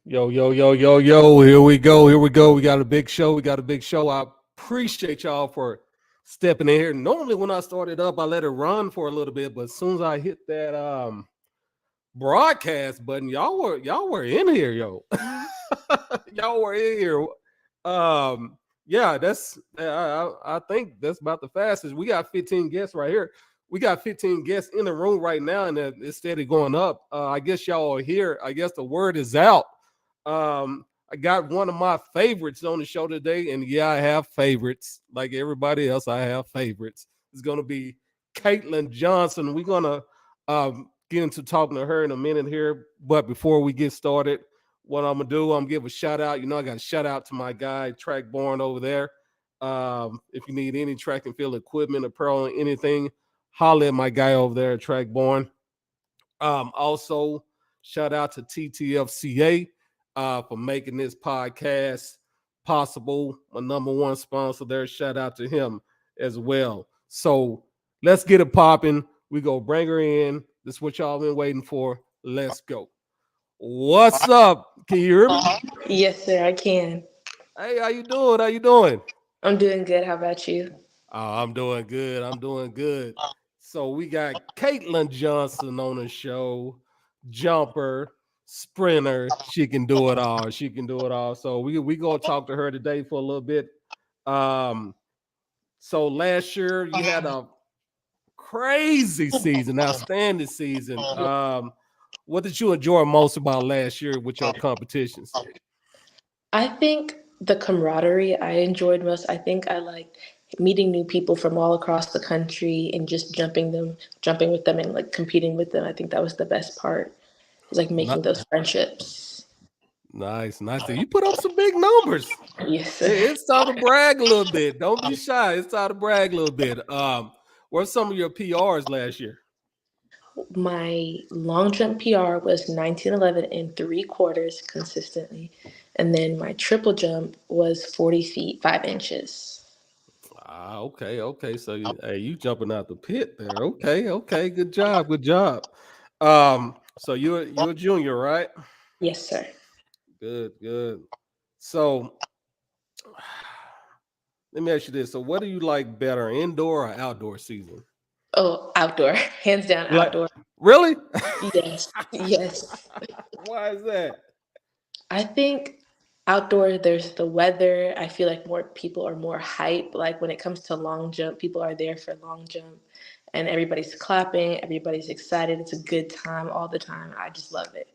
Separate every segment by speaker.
Speaker 1: Yo, yo, yo, yo, yo. Here we go. Here we go. We got a big show. We got a big show. I appreciate y'all for stepping in here. Normally, when I started up, I let it run for a little bit, but as soon as I hit that broadcast button, y'all were in here, yo. Y'all were in here. Yeah, that's I think that's about the fastest. We got 15 guests right here. We got 15 guests in the room right now, and it's steady going up. I guess y'all are here. I guess the word is out. I got one of my favorites on the show today, and yeah, I have favorites like everybody else. I have favorites. It's gonna be Caitlyn Johnson. We're gonna get into talking to her in a minute here, but before we get started, what I'm gonna do, I'm gonna give a shout out. I got a shout out to my guy Trackborn over there. If you need any track and field equipment, apparel, anything, holler at my guy over there at Trackborn. Also, shout out to TTFCA for making this podcast possible. My number one sponsor there. Shout out to him as well. So let's get it popping. We go bring her in. This is what y'all been waiting for. Let's go. What's up? Can you hear me?
Speaker 2: Yes, sir, I can.
Speaker 1: Hey, how you doing? How you doing?
Speaker 2: I'm doing good. How about you?
Speaker 1: Oh, I'm doing good. I'm doing good. So we got Caitlyn Johnson on the show, jumper, sprinter. She can do it all. She can do it all. So we gonna talk to her today for a little bit. Um, so last year you had a crazy season, outstanding season. What did you enjoy most about last year with your competitions?
Speaker 2: I think the camaraderie I enjoyed most. I think I liked meeting new people from all across the country and just jumping with them and like competing with them. I think that was the best part. Was like
Speaker 1: Ni-
Speaker 2: making those friendships.
Speaker 1: Nice, nice. You put up some big numbers.
Speaker 2: Yes, sir.
Speaker 1: It's time to brag a little bit. Don't be shy. It's time to brag a little bit. What's some of your PRs last year?
Speaker 2: My long jump PR was 1911 and 3/4 consistently. And then my triple jump was 40 feet, 5 inches.
Speaker 1: Okay, okay. So hey, you jumping out the pit there. Okay, okay. Good job, good job. So you're a junior, right?
Speaker 2: Yes, sir.
Speaker 1: Good, good. So let me ask you this. So what do you like better, indoor or outdoor season?
Speaker 2: Oh, outdoor. Hands down
Speaker 1: Like
Speaker 2: outdoor.
Speaker 1: really?
Speaker 2: Yes. Yes.
Speaker 1: Why is that?
Speaker 2: I think outdoor, there's the weather. I feel like more people are more hype. Like when it comes to long jump, people are there for long jump and everybody's clapping, everybody's excited. It's a good time all the time. I just love it.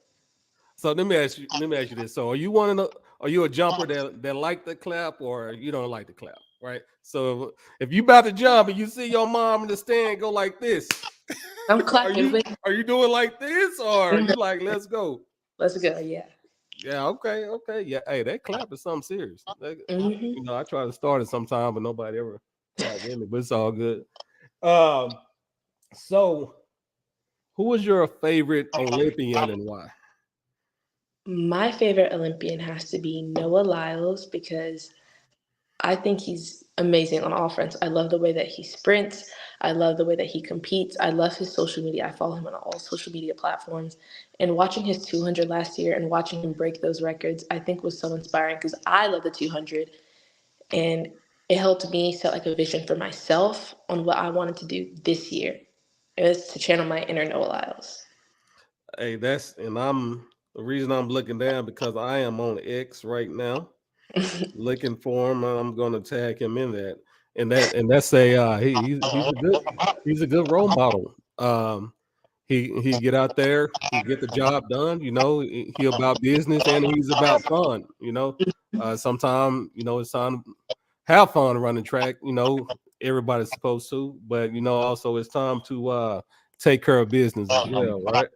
Speaker 1: So let me ask you this. So are you a jumper that like the clap or you don't like the clap, right? So if you about to jump and you see your mom in the stand go like this,
Speaker 2: I'm
Speaker 1: are
Speaker 2: clapping
Speaker 1: you
Speaker 2: with.
Speaker 1: are you doing like this or are you like let's go?
Speaker 2: Let's go. Yeah.
Speaker 1: Yeah, okay, okay. Yeah, hey, that clap is something serious.
Speaker 2: Hmm.
Speaker 1: I try to start it sometime, but nobody ever clap with me, but it's all good. Um, so who was your favorite Olympian and why?
Speaker 2: My favorite Olympian has to be Noah Lyles because I think he's amazing on all fronts. I love the way that he sprints. I love the way that he competes. I love his social media. I follow him on all social media platforms. And watching his 200 last year and watching him break those records, I think was so inspiring because I love the 200. And it helped me set like a vision for myself on what I wanted to do this year. It was to channel my inner Noah Lyles.
Speaker 1: Hey, that's and I'm the reason I'm looking down because I am on X right now, looking for him. I'm going to tag him in that, and that's a he's a good role model. He get out there, he get the job done. He about business and he's about fun. Sometimes it's time to have fun running track. Everybody's supposed to, but also it's time to take care of business as well, right?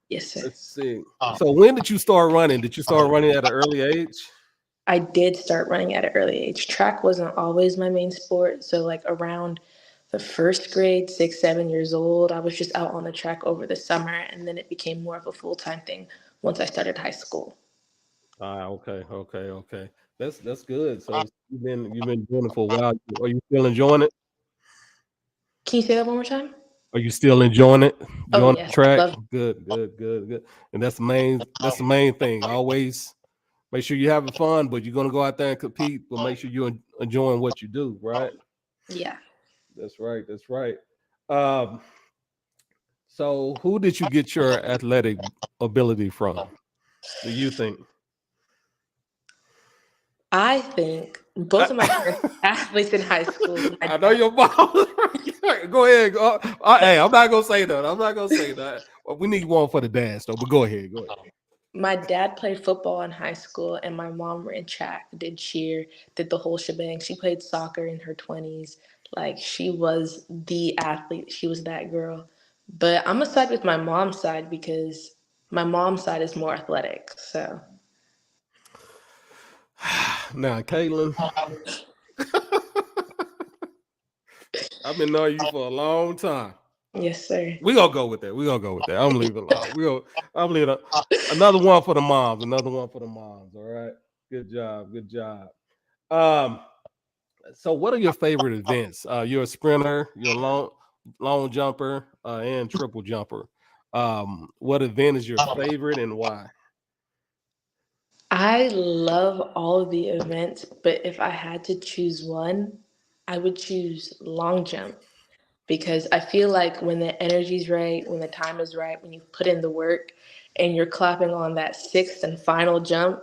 Speaker 2: Yes, sir.
Speaker 1: Let's see. So when did you start running? Did you start running at an early age?
Speaker 2: I did start running at an early age. Track wasn't always my main sport. So, like around the first grade, 6, 7 years old, I was just out on the track over the summer. And then it became more of a full time thing once I started high school.
Speaker 1: Okay, okay, okay. That's good. So you've been doing it for a while. Are you still enjoying it?
Speaker 2: Can you say that one more time?
Speaker 1: Are you still enjoying it?
Speaker 2: Oh
Speaker 1: Enjoying the
Speaker 2: yes,
Speaker 1: track?
Speaker 2: love.
Speaker 1: Good, good, good, good. And that's the main. That's the main thing. Always make sure you're having fun, but you're gonna go out there and compete. But make sure you're enjoying what you do. Right?
Speaker 2: Yeah.
Speaker 1: That's right. That's right. Um, so, who did you get your athletic ability from? Do you think?
Speaker 2: I think both of my parents were athletes in high school. My
Speaker 1: I know your mom. Go ahead. Hey, I'm not gonna say that. I'm not gonna say that. Well, we need one for the dance though. But go ahead. Go ahead.
Speaker 2: my dad played football in high school, and my mom ran track, did cheer, did the whole shebang. She played soccer in her 20s. Like, she was the athlete. She was that girl. But I'm gonna side with my mom's side because my mom's side is more athletic. So,
Speaker 1: Now, Caitlyn, I've been knowing you for a long time.
Speaker 2: yes, sir.
Speaker 1: We gonna go with that. We gonna go with that. I'm leaving it alone. I'm leaving another one for the moms. Another one for the moms. All right. Good job. Good job. Um. So, what are your favorite events? You're a sprinter. You're a long jumper, and triple jumper. What event is your favorite and why?
Speaker 2: I love all of the events, but if I had to choose one, I would choose long jump because I feel like when the energy's right, when the time is right, when you've put in the work and you're clapping on that sixth and final jump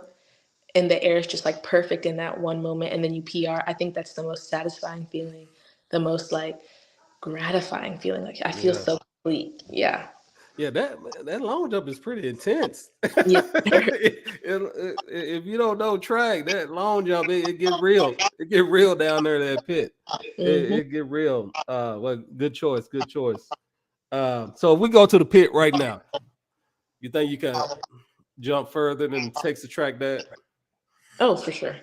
Speaker 2: and the air is just like perfect in that one moment and then you PR, I think that's the most satisfying feeling, the most like gratifying feeling. Like I feel
Speaker 1: Yeah.
Speaker 2: so complete. Yeah.
Speaker 1: Yeah, that long jump is pretty intense.
Speaker 2: Yeah.
Speaker 1: If you don't know track, that long jump it get real. It get real down there that pit.
Speaker 2: Hmm.
Speaker 1: It get real. Well, good choice. Good choice. So if we go to the pit right now, you think you can jump further than Texas track that?
Speaker 2: Oh, for sure.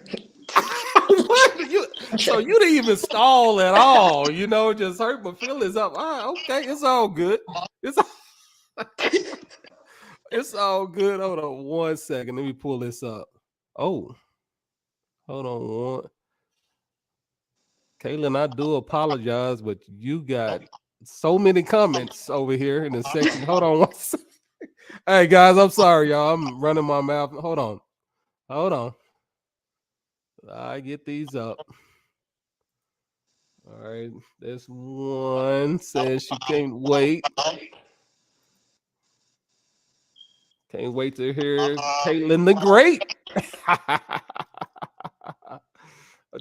Speaker 1: What you? So you didn't even stall at all. You know, just hurt my feelings up. Okay, it's all good. It's it's all good. Hold on 1 second. Let me pull this up. Oh, hold on one. Caitlin, I do apologize, but you got so many comments over here in the section. Hold on 1 second. Hey guys, I'm sorry, y'all. I'm running my mouth. Hold on. Hold on. I get these up. All right. This one says she can't wait. Can't wait to hear Caitlin the Great.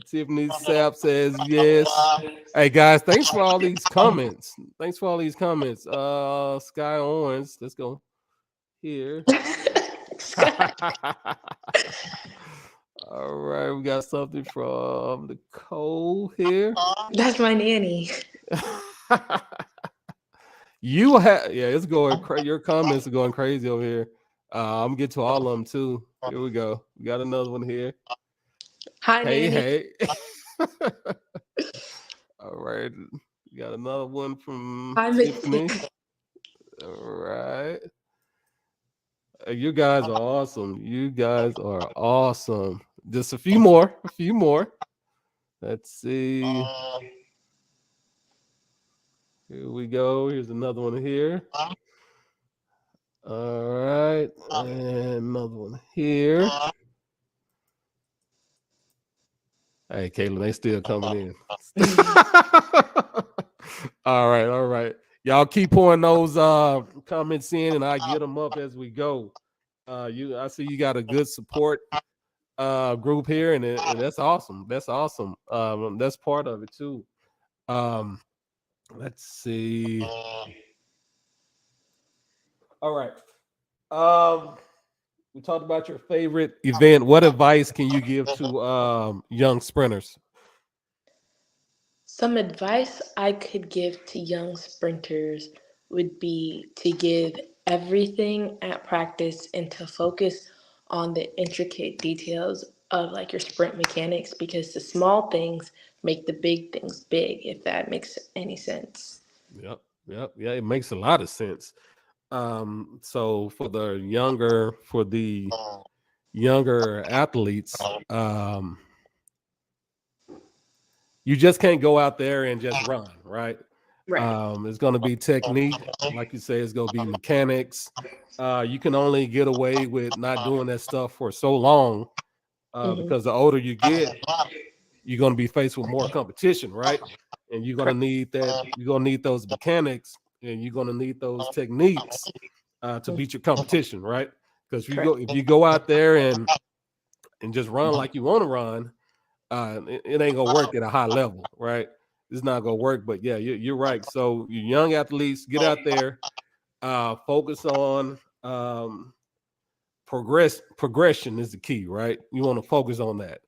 Speaker 1: Tiffany Sapp says yes. Hey guys, thanks for all these comments. Thanks for all these comments. Sky Owens, let's go here. All right, we got something from Nicole here.
Speaker 2: That's my nanny.
Speaker 1: You have, yeah, it's going crazy. Your comments are going crazy over here. I'm gonna get to all of them too. Here we go. We got another one here.
Speaker 2: Hi,
Speaker 1: Hey,
Speaker 2: nanny.
Speaker 1: hey. All right. We got another one from
Speaker 2: Hi, Missy.
Speaker 1: Tiffany. All right. You guys are awesome. You guys are awesome. Just a few more. A few more. Let's see. Here we go. Here's another one here. All right. And another one here. Hey, Caitlin, they still coming in. All right, all right. Y'all keep pouring those comments in and I get them up as we go. I see you got a good support group here and that's awesome. That's awesome. That's part of it too. Um let's see. All right. We talked about your favorite event. What advice can you give to young sprinters?
Speaker 2: Some advice I could give to young sprinters would be to give everything at practice and to focus on the intricate details of like your sprint mechanics because the small things make the big things big, if that makes any sense.
Speaker 1: Yep, yep, yeah, it makes a lot of sense. So for the younger athletes, you just can't go out there and just run, right?
Speaker 2: Right.
Speaker 1: It's going to be technique, like you say. It's going to be mechanics. You can only get away with not doing that stuff for so long
Speaker 2: Hmm.
Speaker 1: because the older you get, you're going to be faced with more competition, right? And you're going to
Speaker 2: Correct.
Speaker 1: need that. You're going to need those mechanics, and you're going to need those techniques to
Speaker 2: Mhm.
Speaker 1: beat your competition, right? Because
Speaker 2: Correct.
Speaker 1: if you go out there and just run like you want to run, it ain't gonna work at a high level, right? It's not gonna work. But yeah, you're right. So you young athletes, get out there, focus on progression is the key, right? You want to focus on that.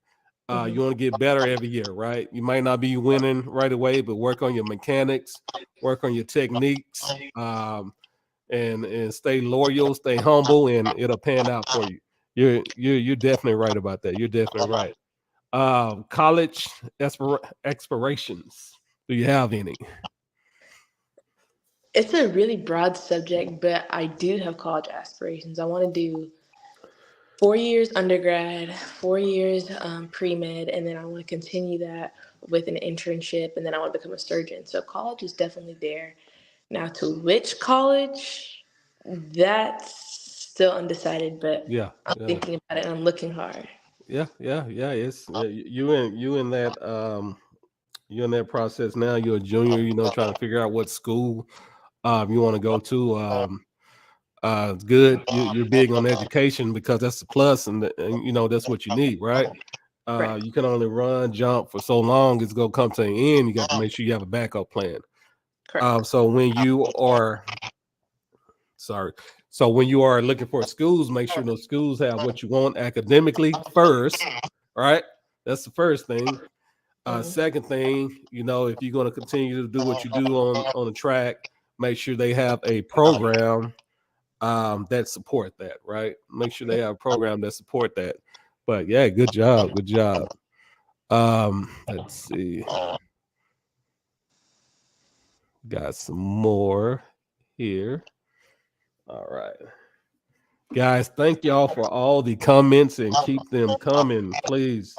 Speaker 2: Hmm.
Speaker 1: You want to get better every year, right? You might not be winning right away, but work on your mechanics, work on your techniques, and stay loyal, stay humble, and it'll pan out for you. You're definitely right about that. You're definitely right. College aspirations. Do you have any?
Speaker 2: It's a really broad subject, but I do have college aspirations. I want to do 4 years undergrad, 4 years pre med, and then I want to continue that with an internship, and then I want to become a surgeon. So college is definitely there. Now, to which college, that's still undecided, but
Speaker 1: Yeah,
Speaker 2: I'm
Speaker 1: yeah,
Speaker 2: thinking about it and I'm looking hard.
Speaker 1: yeah. It's you in that you're in that process now. You're a junior. Trying to figure out what school you want to go to. It's good. You're big on education because that's the plus, and that's what you need, right?
Speaker 2: Right.
Speaker 1: You can only run, jump for so long. It's gonna come to an end. You got to make sure you have a backup plan.
Speaker 2: Correct.
Speaker 1: So when you are sorry, so when you are looking for schools, make sure those schools have what you want academically first, right? That's the first thing.
Speaker 2: Mhm.
Speaker 1: Second thing, if you're going to continue to do what you do on the track, make sure they have a program that support that, right? Make sure they have a program that support that. But yeah, good job, good job. Let's see, got some more here. All right, guys, thank y'all for all the comments and keep them coming, please.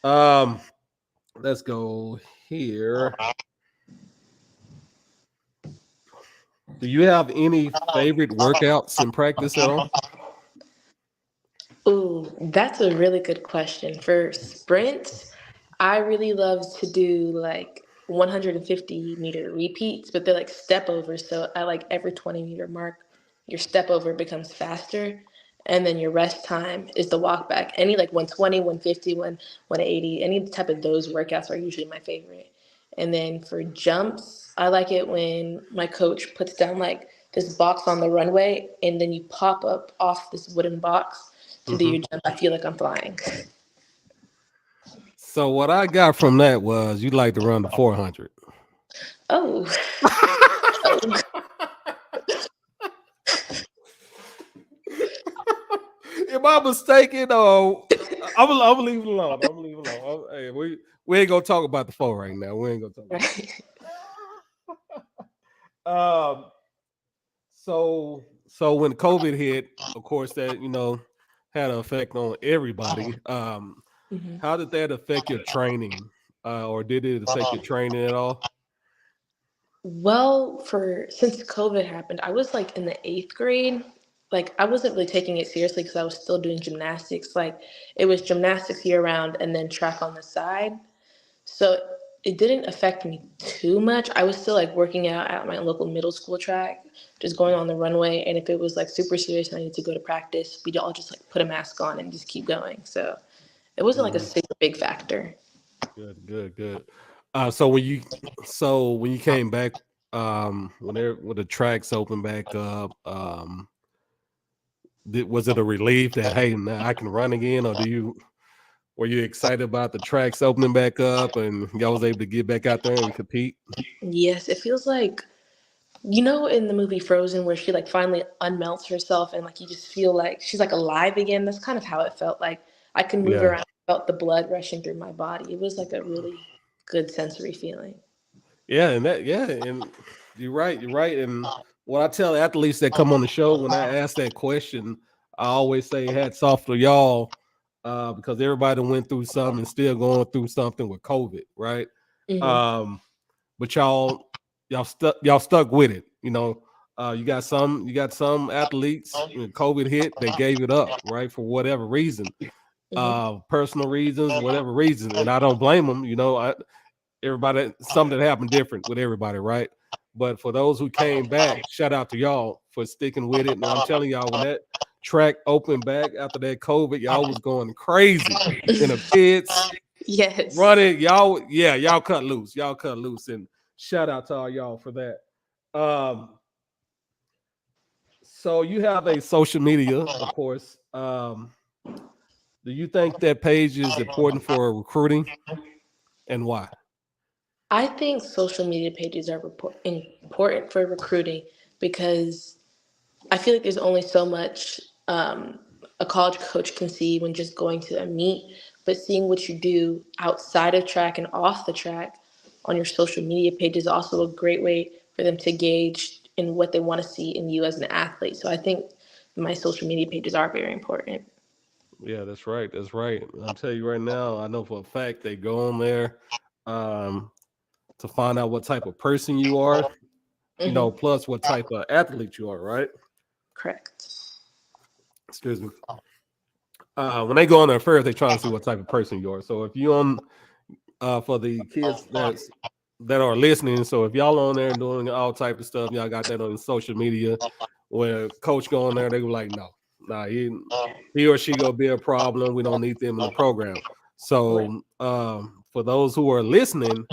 Speaker 1: Um, let's go here. Do you have any favorite workouts in practice at all?
Speaker 2: Ooh, that's a really good question. For sprints, I really love to do like 150-meter repeats, but they're like step overs. So I like every 20-meter mark, your step over becomes faster. And then your rest time is the walk back. Any like 120, 150, 180, any type of those workouts are usually my favorite. And then for jumps, I like it when my coach puts down like this box on the runway and then you pop up off this wooden box to do
Speaker 1: Hmm.
Speaker 2: your jump. I feel like I'm flying.
Speaker 1: So what I got from that was you like to run the 400.
Speaker 2: Oh, oh,
Speaker 1: Am I mistaken? Or I'm gonna leave it alone. I'm gonna leave it alone. Hey, we ain't gonna talk about the four right now. We ain't gonna talk about
Speaker 2: right.
Speaker 1: that. So when COVID hit, of course that had an effect on everybody.
Speaker 2: Mhm.
Speaker 1: How did that affect your training, or did it affect your training at all?
Speaker 2: Well, for since COVID happened, I was like in the eighth grade. Like I wasn't really taking it seriously because I was still doing gymnastics. Like it was gymnastics year round and then track on the side. So it didn't affect me too much. I was still like working out at my local middle school track, just going on the runway. And if it was like super serious and I needed to go to practice, we'd all just like put a mask on and just keep going. So it wasn't like a
Speaker 1: Mm,
Speaker 2: super big factor.
Speaker 1: good, good, good. So when you came back, when the tracks opened back up, was it a relief that hey now I can run again, or were you excited about the tracks opening back up and y'all was able to get back out there and compete?
Speaker 2: Yes, it feels like in the movie Frozen where she like finally unmelts herself and like you just feel like she's like alive again. That's kind of how it felt. Like I could move
Speaker 1: Yeah.
Speaker 2: around, felt the blood rushing through my body. It was like a really good sensory feeling.
Speaker 1: Yeah, and you're right. And what I tell athletes that come on the show when I ask that question, I always say hats off to y'all, because everybody went through something and still going through something with COVID, right?
Speaker 2: Hmm.
Speaker 1: Um, but y'all y'all stuck with it. You got some athletes when COVID hit, they gave it up, right? For whatever reason.
Speaker 2: Hmm.
Speaker 1: Personal reasons, whatever reason. And I don't blame them. Everybody, something happened different with everybody, right? But for those who came back, shout out to y'all for sticking with it. And I'm telling y'all, when that track opened back after that COVID, y'all was going crazy in the pits,
Speaker 2: Yes.
Speaker 1: running. Y'all cut loose. Y'all cut loose. And shout out to all y'all for that. Um, so you have a social media, of course. Do you think that page is important for recruiting, and why?
Speaker 2: I think social media pages are important for recruiting because I feel like there's only so much a college coach can see when just going to a meet, but seeing what you do outside of track and off the track on your social media page is also a great way for them to gauge in what they want to see in you as an athlete. So I think my social media pages are very important.
Speaker 1: Yeah, that's right. That's right. I'll tell you right now, I know for a fact they go on there um, to find out what type of person you are,
Speaker 2: Hmm.
Speaker 1: plus what type of athlete you are, right?
Speaker 2: Correct.
Speaker 1: Excuse me. When they go on there first, they trying to see what type of person you are. So if you on for the kids that are listening, so if y'all on there and doing all type of stuff, y'all got that on social media. When coach go on there, they go like, no, nah, he or she gonna be a problem. We don't need them in the program.
Speaker 2: Right.
Speaker 1: So for those who are listening,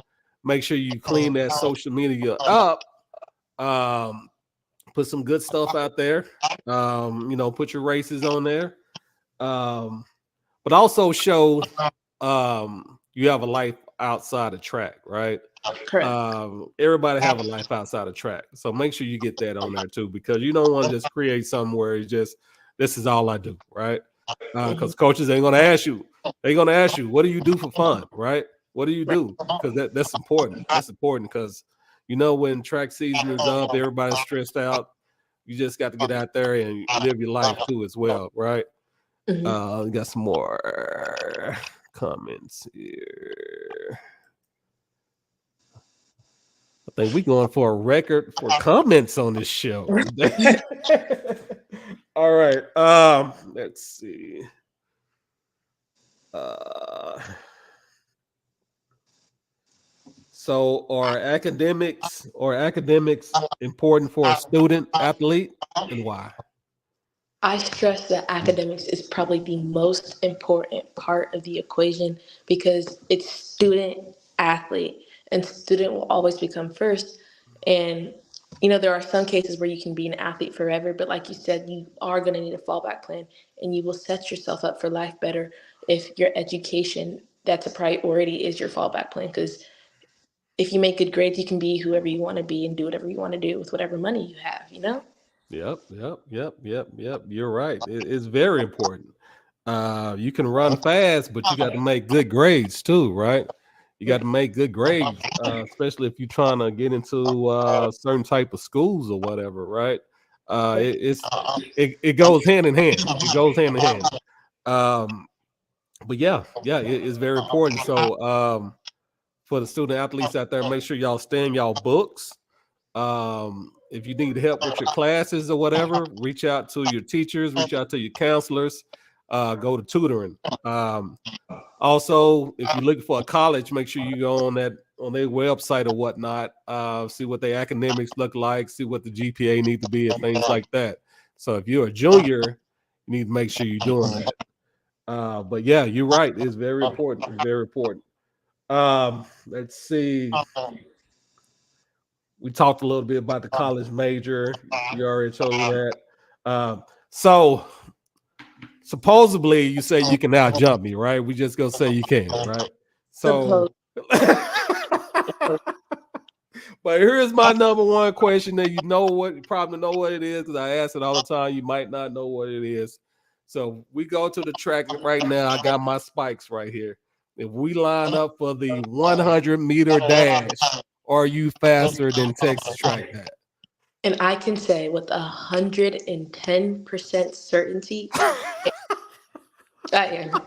Speaker 1: make sure you clean that social media up. Um, put some good stuff out there. Put your races on there. Um, but also show you have a life outside of track, right?
Speaker 2: Correct.
Speaker 1: Everybody have a life outside of track, so make sure you get that on there too, because you don't want to just create something where it's just this is all I do, right?
Speaker 2: Hmm.
Speaker 1: Because coaches ain't gonna ask you, they're gonna ask you, what do you do for fun, right? What do you
Speaker 2: Right.
Speaker 1: do? Because that's important. That's important because when track season is up, everybody's stressed out. You just got to get out there and live your life too, as well, right?
Speaker 2: Hmm.
Speaker 1: We got some more comments here. I think we going for a record for comments on this show. All right. Let's see. Uh, so are academics important for a student athlete, and why?
Speaker 2: I stress that academics is probably the most important part of the equation because it's student athlete and student will always become first. And there are some cases where you can be an athlete forever, but like you said, you are going to need a fallback plan and you will set yourself up for life better if your education that's a priority is your fallback plan because if you make good grades, you can be whoever you want to be and do whatever you want to do with whatever money you have.
Speaker 1: Yep. You're right. It's very important. You can run fast, but you got to make good grades too, right? You got to make good grades, especially if you're trying to get into certain type of schools or whatever, right? It goes hand in hand. It goes hand in hand. Um, but yeah, it's very important. So for the student athletes out there, make sure y'all stay in y'all books. If you need help with your classes or whatever, reach out to your teachers, reach out to your counselors, go to tutoring. Also, if you're looking for a college, make sure you go on their website or whatnot, see what their academics look like, see what the GPA need to be, and things like that. So if you're a junior, you need to make sure you're doing that. But yeah, you're right. It's very important. It's very important. Let's see. We talked a little bit about the college major. You already told me that. So supposedly you say you can now jump me, right? We just gonna say you can, right? So
Speaker 2: Suppose.
Speaker 1: but here's my number one question that you probably know what it is because I ask it all the time. You might not know what it is. So we go to the track right now. I got my spikes right here. If we line up for the 100-meter dash, are you faster than Texas track that?
Speaker 2: And I can say with 110% certainty, I am.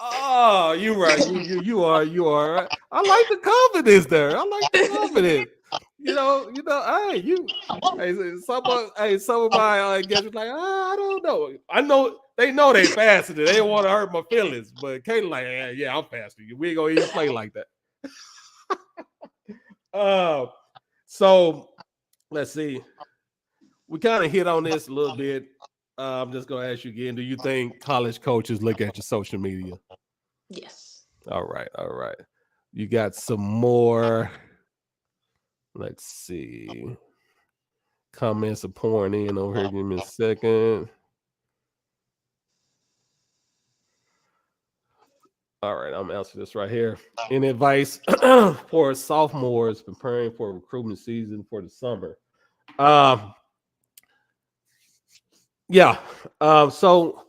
Speaker 1: Oh, you're right. You are right. I like the confidence there. I like the confidence. Hey, some of my guests were like, I don't know. I know they know they faster. They don't want to hurt my feelings. But Caitlyn like, yeah, I'm faster. We ain't gonna even play like that. Uh, so let's see. We kind of hit on this a little bit. I'm just gonna ask you again. Do you think college coaches look at your social media?
Speaker 2: Yes.
Speaker 1: All right, all right. You got some more. Let's see. Comments are pouring in over here. Give me a second. All right, I'm answering this right here. Any advice for sophomores preparing for recruitment season for the summer? Um, yeah. So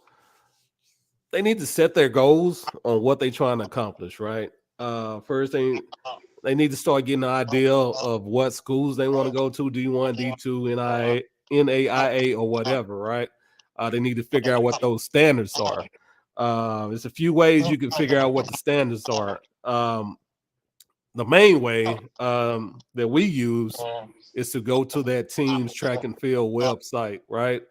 Speaker 1: they need to set their goals on what they're trying to accomplish, right? First thing, they need to start getting an idea of what schools they want to go to, D1, D2, NAIA, or whatever, right? They need to figure out what those standards are. There's a few ways you can figure out what the standards are. The main way that we use is to go to that team's track and field website, right?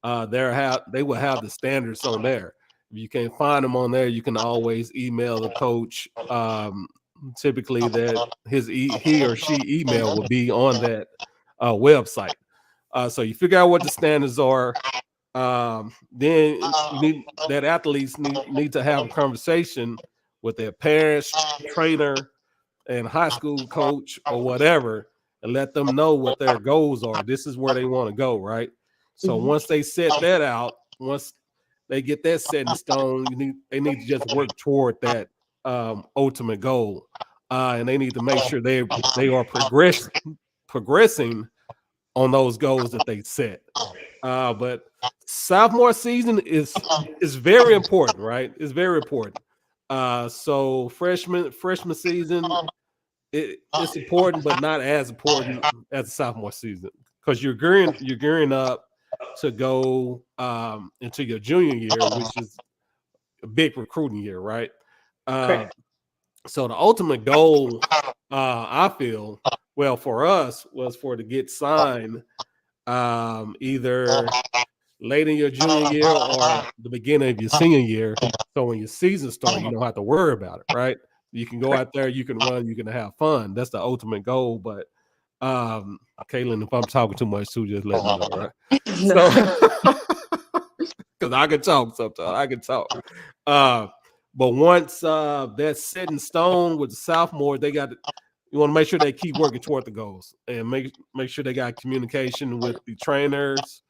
Speaker 1: They will have the standards on there. If you can't find them on there, you can always email the coach. Typically, that he or she email will be on that website. So you figure out what the standards are. Then that athletes need to have a conversation with their parents, trainer, and high school coach or whatever, and let them know what their goals are. This is where they want to go, right? So
Speaker 2: Mhm.
Speaker 1: once they set that out, once they get that set in stone, they need to just work toward that ultimate goal, and they need to make sure they are progressing on those goals that they set. But sophomore season is very important, right? It's very important. So freshman season it's important, but not as important as the sophomore season because you're gearing up to go into your junior year, which is a big recruiting year, right? Uh,
Speaker 2: Correct.
Speaker 1: so the ultimate goal, I feel, well for us was for to get signed either late in your junior year or the beginning of your senior year. So when your season starts, you don't have to worry about it, right? You can go
Speaker 2: Correct.
Speaker 1: out there, you can run, you can have fun. That's the ultimate goal. But Caitlyn, if I'm talking too much too, just let me know, right? So
Speaker 2: No.
Speaker 1: because I can talk sometimes. I can talk. Uh, but once that's set in stone with the sophomore, you want to make sure they keep working toward the goals and make sure they got communication with the trainers,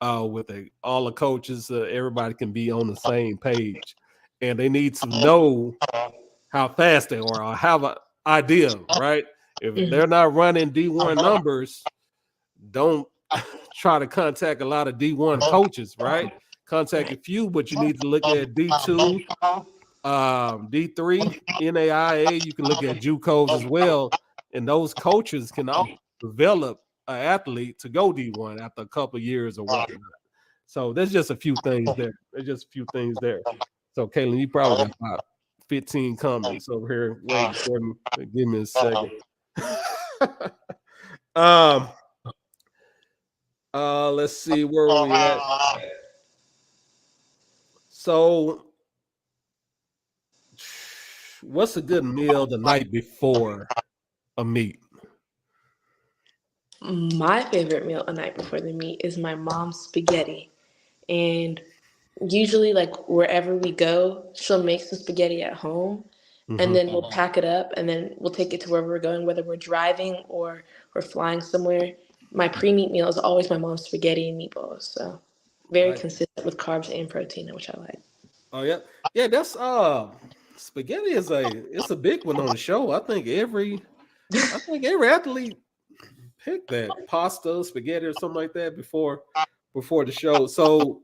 Speaker 1: with all the coaches. Everybody can be on the same page, and they need to know how fast they are or have an idea, right? If
Speaker 2: Mhm.
Speaker 1: they're not running D1 numbers, don't try to contact a lot of D1 coaches, right? Contact a
Speaker 2: Right.
Speaker 1: few, but you need to look at D2, D3, NAIA. You can look at JUCOs as well, and those coaches can all develop an athlete to go D1 after a couple of years or whatnot. So there's just a few things there. There's just a few things there. So Caitlin, you probably got about 15 comments over here waiting for me. Give me a second. um, let's see where are we at. So, what's a good meal the night before a meet?
Speaker 2: My favorite meal a night before the meet is my mom's spaghetti. And usually, like wherever we go, she'll make some spaghetti at home. And
Speaker 1: Hmm.
Speaker 2: then we'll pack it up and then we'll take it to wherever we're going, whether we're driving or we're flying somewhere. My pre meat meal is always my mom's spaghetti and meatballs. So very
Speaker 1: Right.
Speaker 2: consistent with carbs and protein, which I like.
Speaker 1: Oh yeah, yeah. That's spaghetti is it's a big one on the show. I think every athlete picked that pasta, spaghetti, or something like that before the show. So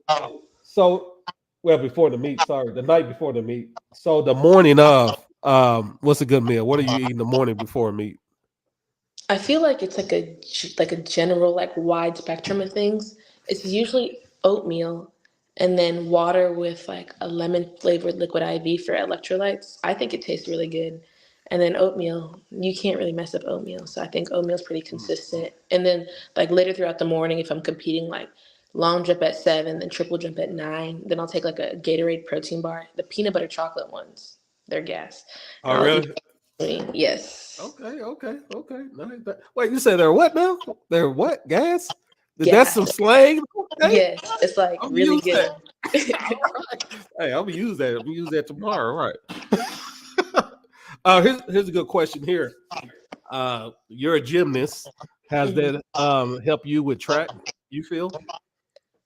Speaker 1: well before the meet. Sorry, the night before the meet. So the morning of what's a good meal? What are you eating the morning before a meet?
Speaker 2: I feel like it's like a general like wide spectrum of things. It's usually oatmeal and then water with like a lemon flavored liquid IV for electrolytes. I think it tastes really good. And then oatmeal, you can't really mess up oatmeal. So I think oatmeal's pretty consistent. And then like later throughout the morning, if I'm competing like long jump at 7, then triple jump at 9, then I'll take like a Gatorade protein bar, the peanut butter chocolate ones. They're gas.
Speaker 1: Oh,
Speaker 2: And I'll eat
Speaker 1: really?
Speaker 2: between. Yes.
Speaker 1: Okay, okay, okay. Nice. Wait, you say they're what now? They're what? Gas? That's some
Speaker 2: Gas.
Speaker 1: slang. Okay,
Speaker 2: Yes. It's like
Speaker 1: I'm gonna
Speaker 2: really
Speaker 1: use
Speaker 2: good.
Speaker 1: that. All right. Hey, I'm gonna use that. I'm gonna use that tomorrow. All right. Here's a good question here. You're a gymnast. Has
Speaker 2: Mhm.
Speaker 1: that help you with track? You feel?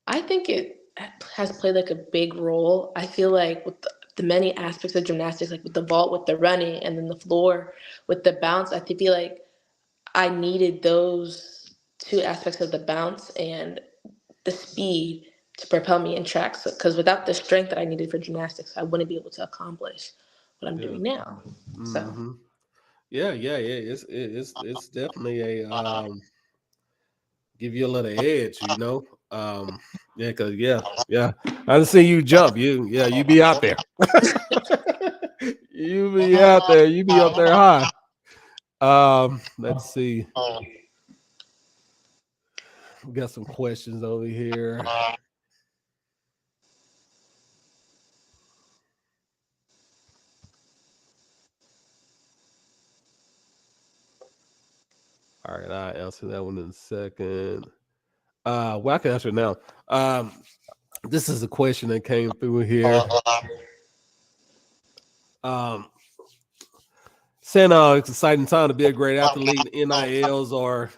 Speaker 2: I think it has played like a big role. I feel like with the many aspects of gymnastics, like with the vault, with the running, and then the floor, with the bounce, feel like I needed those two aspects of the bounce and the speed to propel me in tracks. Because without the strength that I needed for gymnastics, I wouldn't be able to accomplish what I'm
Speaker 1: Yeah.
Speaker 2: doing now. So
Speaker 1: Mm-hmm. Yeah. It's definitely a give you a little edge, you know. Yeah, cause yeah. I done see you jump. You be out there. You be out there. You be up there high. Let's see. We got some questions over here. All right, I'll answer that one in a second. Well, I can answer it now. Um, this is a question that came through here. Um, saying it's an exciting time to be a great athlete. NILs are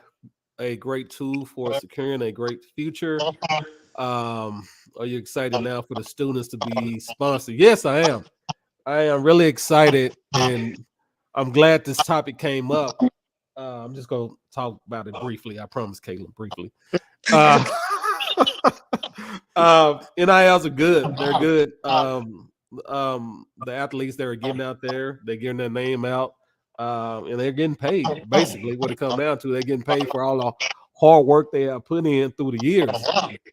Speaker 1: a great tool for securing a great future. Are you excited now for the students to be sponsored? Yes, I am. I am really excited, and I'm glad this topic came up. I'm just gonna talk about it briefly. I promise, Caitlyn, briefly. Uh, NILs are good. They're good. The athletes that are getting out there, they're getting their name out, and they're getting paid. Basically, what it comes down to, they're getting paid for all the hard work they have put in through the years.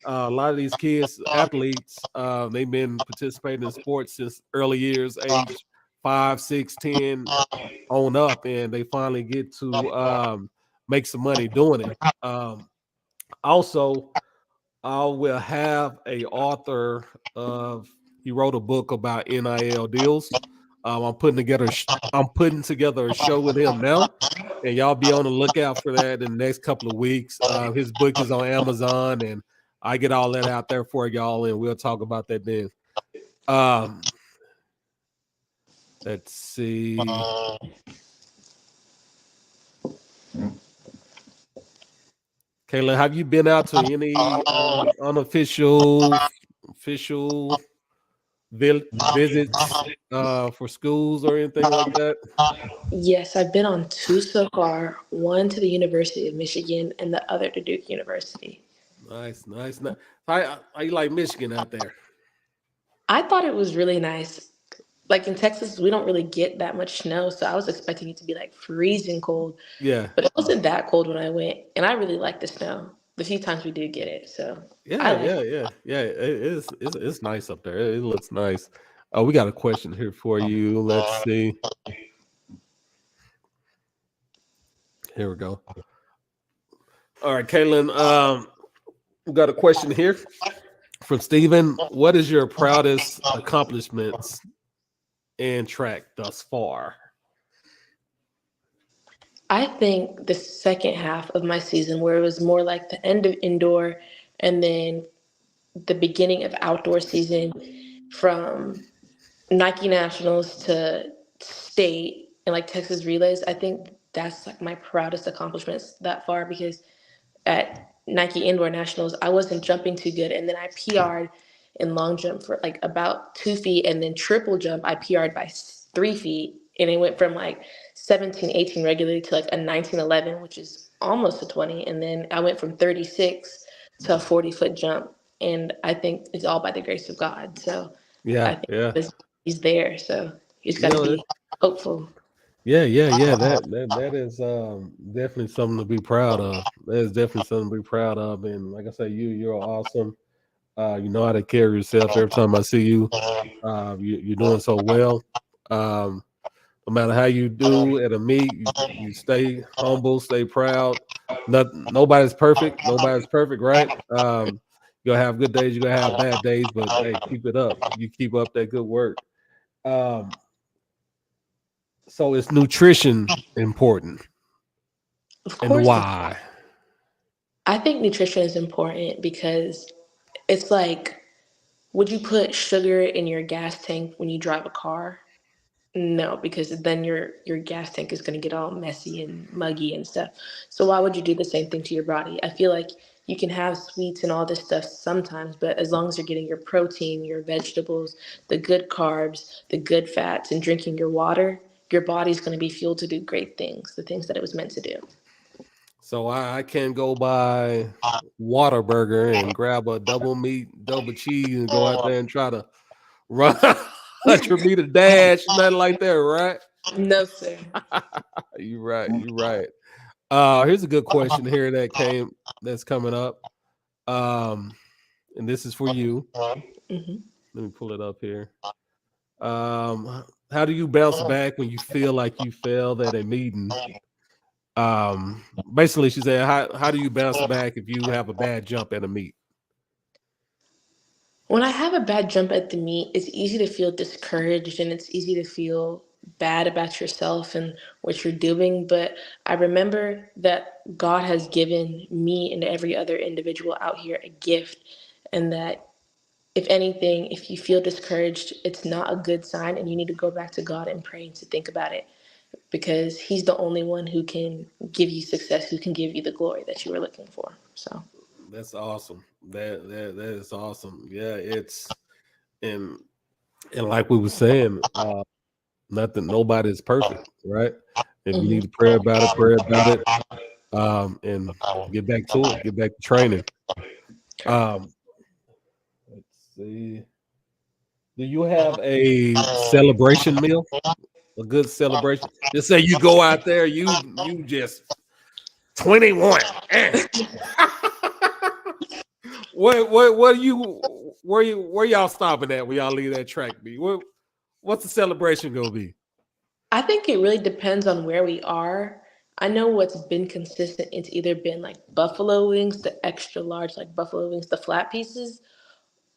Speaker 1: A lot of these kids, athletes, they've been participating in sports since early years, age 5, 6, 10, on up, and they finally get to make some money doing it. Also, I will have a author of he wrote a book about NIL deals. I'm putting together a show with him now, and y'all be on the lookout for that in the next couple of weeks. His book is on Amazon, and I get all that out there for y'all, and we'll talk about that then. Um, let's see. Kayla, have you been out to any unofficial official visits for schools or anything like that?
Speaker 2: yes, I've been on two so far. One to the University of Michigan, and the other to Duke University.
Speaker 1: Nice. I like Michigan out there.
Speaker 2: I thought it was really nice. Like in Texas, we don't really get that much snow, so I was expecting it to be like freezing cold,
Speaker 1: Yeah,
Speaker 2: but it wasn't that cold when I went, and I really liked the snow. The few times we did get it, so I like it.
Speaker 1: yeah. It's nice up there. It looks nice. We got a question here for you. Let's see. Here we go. All right, Caitlin. We got a question here from Steven. What is your proudest accomplishments in track thus far?
Speaker 2: I think the second half of my season, where it was more like the end of indoor, and then the beginning of outdoor season, from Nike Nationals to state and like Texas relays. I think that's like my proudest accomplishments that far because at Nike Indoor Nationals, I wasn't jumping too good. And then I PR'd in long jump for like about 2 feet. And then triple jump, I PR'd by 3 feet. And it went from like 17, 18 regularly to like a 19, 11, which is almost a 20. And then I went from 36 to a 40-foot jump. And I think it's all by the grace of God. So I
Speaker 1: Yeah,
Speaker 2: think
Speaker 1: yeah.
Speaker 2: he's there. So you just got
Speaker 1: You
Speaker 2: to
Speaker 1: know,
Speaker 2: be hopeful.
Speaker 1: yeah. That is definitely something to be proud of. That is definitely something to be proud of. And like I say, you're awesome. You know how to carry yourself. Every time I see you, you're doing so well. Um, no matter how you do at a meet, you stay humble, stay proud. Nobody's perfect. Nobody's perfect, right? You're gonna have good days. You're gonna have bad days, but hey, keep it up. You keep up that good work. Um, so is nutrition important,
Speaker 2: Of
Speaker 1: and
Speaker 2: course,
Speaker 1: why?
Speaker 2: I think nutrition is important because it's like, would you put sugar in your gas tank when you drive a car? No, because then your gas tank is going to get all messy and muggy and stuff. So why would you do the same thing to your body? I feel like you can have sweets and all this stuff sometimes, but as long as you're getting your protein, your vegetables, the good carbs, the good fats, and drinking your water, your body's going to be fueled to do great things, the things that it was meant to do.
Speaker 1: So I can't go by Waterburger and grab a double meat, double cheese, and go out there and try to run 100-meter dash, nothing like that, right?
Speaker 2: No, sir.
Speaker 1: You're right. You're right. Here's a good question here that's coming up. Um, and this is for you.
Speaker 2: Hmm.
Speaker 1: Let me pull it up here. How do you bounce back when you feel like you failed at a meeting? Basically, she said, how do you bounce back if you have a bad jump at a meet?
Speaker 2: When I have a bad jump at the meet, it's easy to feel discouraged and it's easy to feel bad about yourself and what you're doing. But I remember that God has given me and every other individual out here a gift, and that if anything, if you feel discouraged, it's not a good sign, and you need to go back to God and pray and to think about it because He's the only one who can give you success, who can give you the glory that you were looking for. So,
Speaker 1: That's awesome. That is awesome. Yeah, it's and and like we were saying, nothing, nobody is perfect, right? If you need to
Speaker 2: mhm,
Speaker 1: pray about it, pray about it, and get back to it, get back to training.
Speaker 2: correct.
Speaker 1: Um, let's see. Do you have a celebration meal? A good celebration? Just say you go out there, you just 21. Eh. What where y'all stopping at when y'all leave that track be? What's the celebration gonna be?
Speaker 2: I think it really depends on where we are. I know what's been consistent, it's either been like buffalo wings, the extra large, like buffalo wings, the flat pieces,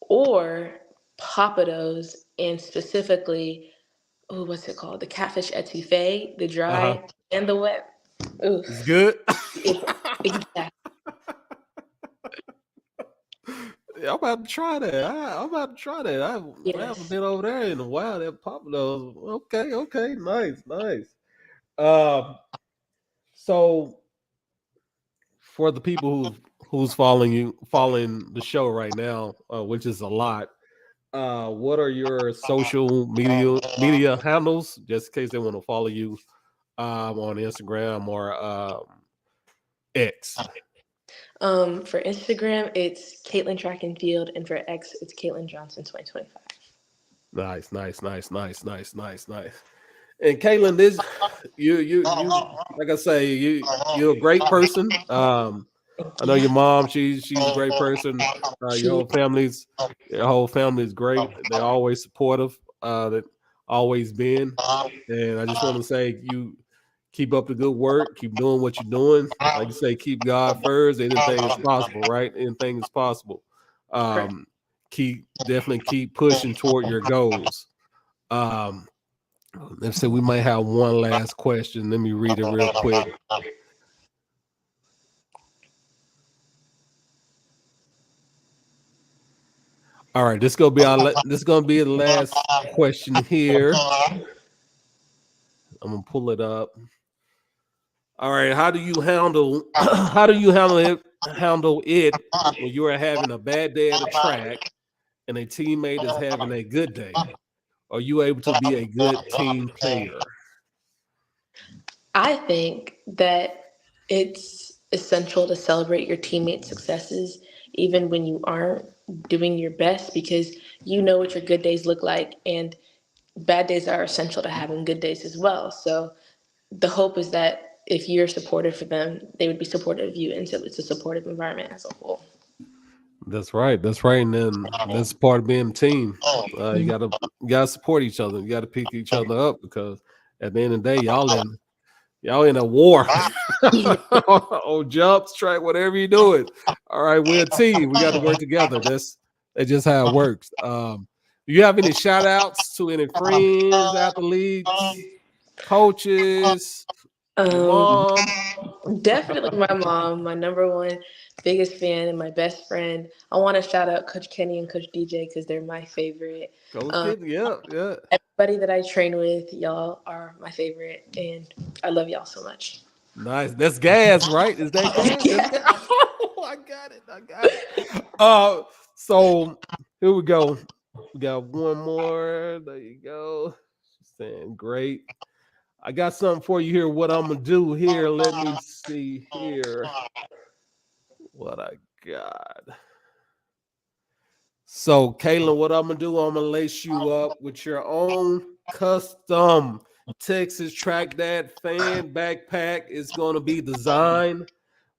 Speaker 2: or papados, and specifically, oh, what's it called? The catfish etouffee, the
Speaker 1: Uh-huh.
Speaker 2: dry and the wet. Ooh,
Speaker 1: It's good.
Speaker 2: it's exact.
Speaker 1: Yeah, I'm about to try that. I'm about to try that. I haven't
Speaker 2: Yes.
Speaker 1: been over there in a while. That pop those. Okay, okay, nice, nice. Um, so for the people who's following the show right now, which is a lot. What are your social media handles, just in case they want to follow you on Instagram or X?
Speaker 2: For Instagram, it's Caitlyn Track and Field, and for X, it's Caitlyn Johnson 2025.
Speaker 1: Nice, nice, nice, nice, nice, nice, nice. And Caitlin, this you like I say, you're a great person.
Speaker 2: Thank
Speaker 1: I know
Speaker 2: you.
Speaker 1: your mom, she's a great person.
Speaker 2: She,
Speaker 1: Your whole family is great. They're always supportive. That always been. And I just want to say you keep up the good work, keep doing what you're doing. Like you say, keep God first. Anything is possible, right? Anything is possible.
Speaker 2: correct.
Speaker 1: Um, definitely keep pushing toward your goals. Um, let's say we might have one last question. Let me read it real quick. All right, this is gonna be the last question here. I'm gonna pull it up. All right, how do you handle handle it when you are having a bad day at a track and a teammate is having a good day? Are you able to be a good team player?
Speaker 2: I think that it's essential to celebrate your teammates' successes even when you aren't doing your best because you know what your good days look like, and bad days are essential to having good days as well. So the hope is that if you're supportive for them, they would be supportive of you, and so it's a supportive environment as a whole.
Speaker 1: That's right. That's right. And then that's part of being a team.
Speaker 2: Mm.
Speaker 1: You gotta support each other. You gotta pick each other up because at the end of the day, y'all in a war on jumps, track, whatever you do it. All right, we're a team. We got to work together. That's just how it works. Do you have any shout outs to any friends, athletes, coaches, your
Speaker 2: Um,
Speaker 1: mom?
Speaker 2: Definitely my mom, my number one biggest fan and my best friend. I want to shout out Coach Kenny and Coach DJ because they're my favorite.
Speaker 1: Coach
Speaker 2: Um,
Speaker 1: Kid, yeah, yeah.
Speaker 2: Everybody that I train with, y'all are my favorite, and I love y'all so much.
Speaker 1: Nice. That's gas, right? Is that gas? That's gas.
Speaker 2: Yeah.
Speaker 1: Oh, I got it. I got it. So here we go. We got one more. There you go. Saying great. I got something for you here. What I'm gonna do here? Let me see here. What I got. So, Caitlyn, what I'm gonna do? I'm gonna lace you up with your own custom Texas Track That fan backpack. It's gonna be designed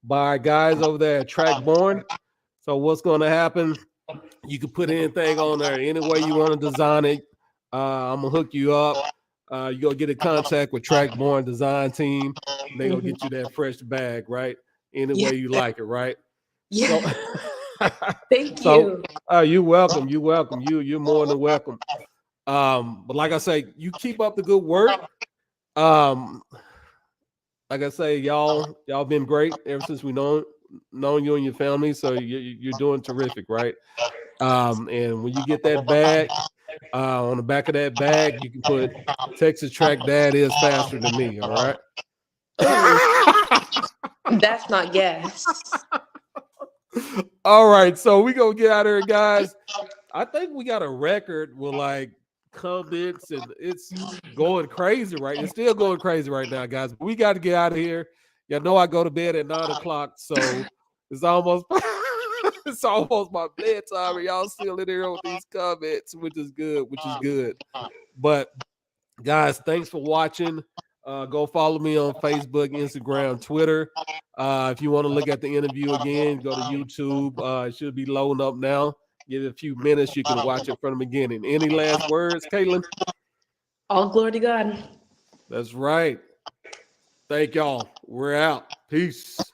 Speaker 1: by guys over there at Trackborn. So, what's gonna happen? You can put anything on there, any way you want to design it. I'm gonna hook you up. You gonna get in contact with Trackborn Design Team. And they gonna
Speaker 2: Mhm.
Speaker 1: get you that fresh bag, right? Any
Speaker 2: Yeah.
Speaker 1: way you like it, right? So,
Speaker 2: Yeah. Thank
Speaker 1: so
Speaker 2: you.
Speaker 1: you're welcome. You're welcome. You're more than welcome. But like I say, you keep up the good work. Um, like I say, y'all been great ever since we known you and your family. So you're doing terrific, right? And when you get that bag, on the back of that bag, you can put Texas Track Dad is faster than me. All right.
Speaker 2: Ooh, that's not gas.
Speaker 1: All right. So we gonna get out of here, guys. I think we got a record with like comments and it's going crazy, right? It's still going crazy right now, guys. But we got to get out of here. Y'all know I go to bed at 9 o'clock, so it's almost it's almost my bedtime, and y'all still in here with these comments, which is good, which is good. But guys, thanks for watching. Go follow me on Facebook, Instagram, Twitter. If you want to look at the interview again, go to YouTube. It should be loading up now. Give it a few minutes. You can watch it from the beginning. Any last words, Caitlyn?
Speaker 2: All glory to God.
Speaker 1: That's right. Thank y'all. We're out. Peace.